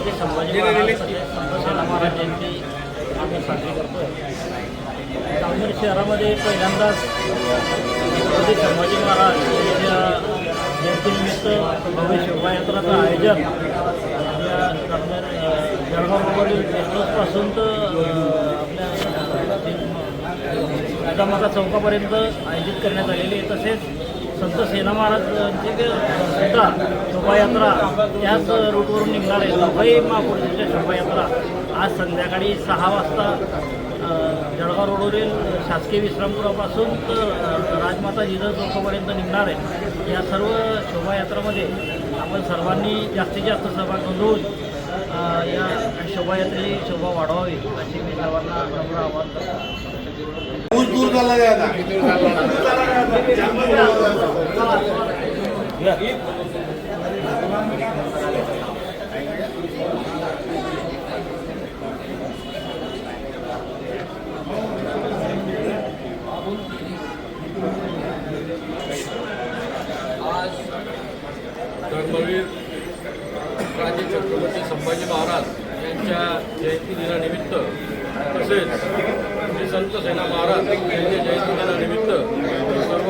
छत्रपती संभाजी महाराज सेना महाराज जयंती आम्ही साजरी करतो आहे। जामनेर शहरामध्ये पहिल्यांदाच छत्रपती संभाजी महाराज यांच्या जयंतीनिमित्त भव्य शोभायात्राचं आयोजन आपल्या जामनेर जळगाववरील पेट्रोल्सपासून तर आपल्या राजामाता चौकापर्यंत आयोजित करण्यात आलेली आहे। तसेच संत सेना महाराजांची सुद्धा शोभायात्रा याच रूटवरून निघणार आहे। दोघंही महापुरुषांच्या शोभायात्रा आज संध्याकाळी 6 वाजता जळगाव रोडवरील शासकीय विश्रामगृहापासून तर राजमाता जिजाऊ चौकापर्यंत निघणार आहे। या सर्व शोभायात्रामध्ये आपण सर्वांनी जास्तीत जास्त सहभाग नोंदवून या शोभायात्रेची शोभा वाढवावी अशी मी सर्वांना नम्र आवाहन करतो। धर्मवीर राजे छत्रपती संभाजी महाराज यांच्या जयंती दिनानिमित्त तसेच श्री संत सेना महाराज यांच्या जयंती दिनानिमित्त सर्व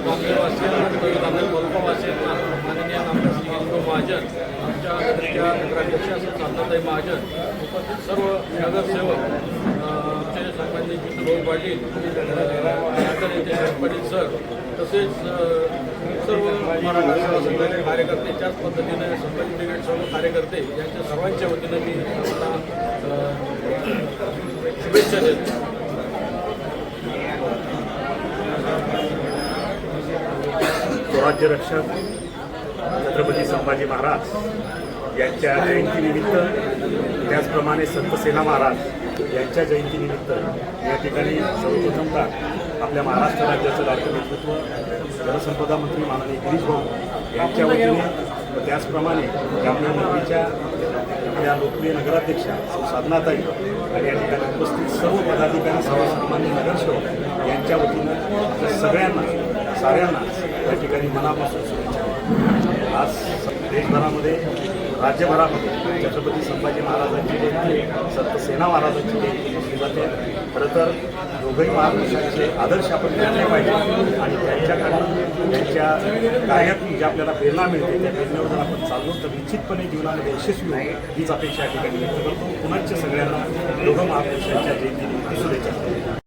जामनेरवासियांना जामनेर तालुकावासियांना माननीय नामदार श्री गिरीश महाजन आमच्या नगराध्यक्षा साधनाताई महाजन उपस्थित सर्व नगरसेवक आमचे सन्माननीय जितूभाऊ पाटील पाटील सर तसेच सर्व मराठा सेवा संघाचे कार्यकर्ते त्याच पद्धतीने संभाजी ब्रिगेड सर्व कार्यकर्ते यांच्या सर्वांच्या वतीनं मी शुभेच्छा देतो। स्वराज्य रक्षक छत्रपती संभाजी महाराज यांच्या जयंतीनिमित्त त्याचप्रमाणे संत सेना महाराज यांच्या जयंतीनिमित्त या ठिकाणी सर्वप्रथमतः आपल्या महाराष्ट्र राज्याचं लाडकं नेतृत्व जलसंपदा मंत्री माननीय गिरीश भाऊ यांच्या वतीने त्याचप्रमाणे जामनेर नगरीच्या आपल्या लोकप्रिय नगराध्यक्षा साधनाताई आणि या ठिकाणी उपस्थित सर्व पदाधिकारी सर्व सामान्य नगरसेवक यांच्या वतीनं सगळ्यांना साऱ्यांना या ठिकाणी मनापासून शुभेच्छा। आज देशभरामध्ये राज्यभरामध्ये छत्रपती संभाजी महाराजांची जयंती संत सेना महाराजांची जयंती केली जाते। खरं तर दोघंही महापुरुषांचे आदर्श आपण घेतले पाहिजे आणि त्यांच्याकडून त्यांच्या कार्यातून जे आपल्याला प्रेरणा मिळते त्या प्रेरणेवर जर आपण चाललो तर निश्चितपणे जीवनामध्ये यशस्वी होईल हीच अपेक्षा या ठिकाणी व्यक्त करतो। पुनश्च सगळ्यांना दोघं महापुरुषांच्या जयंतीनिमित्त शुभेच्छा।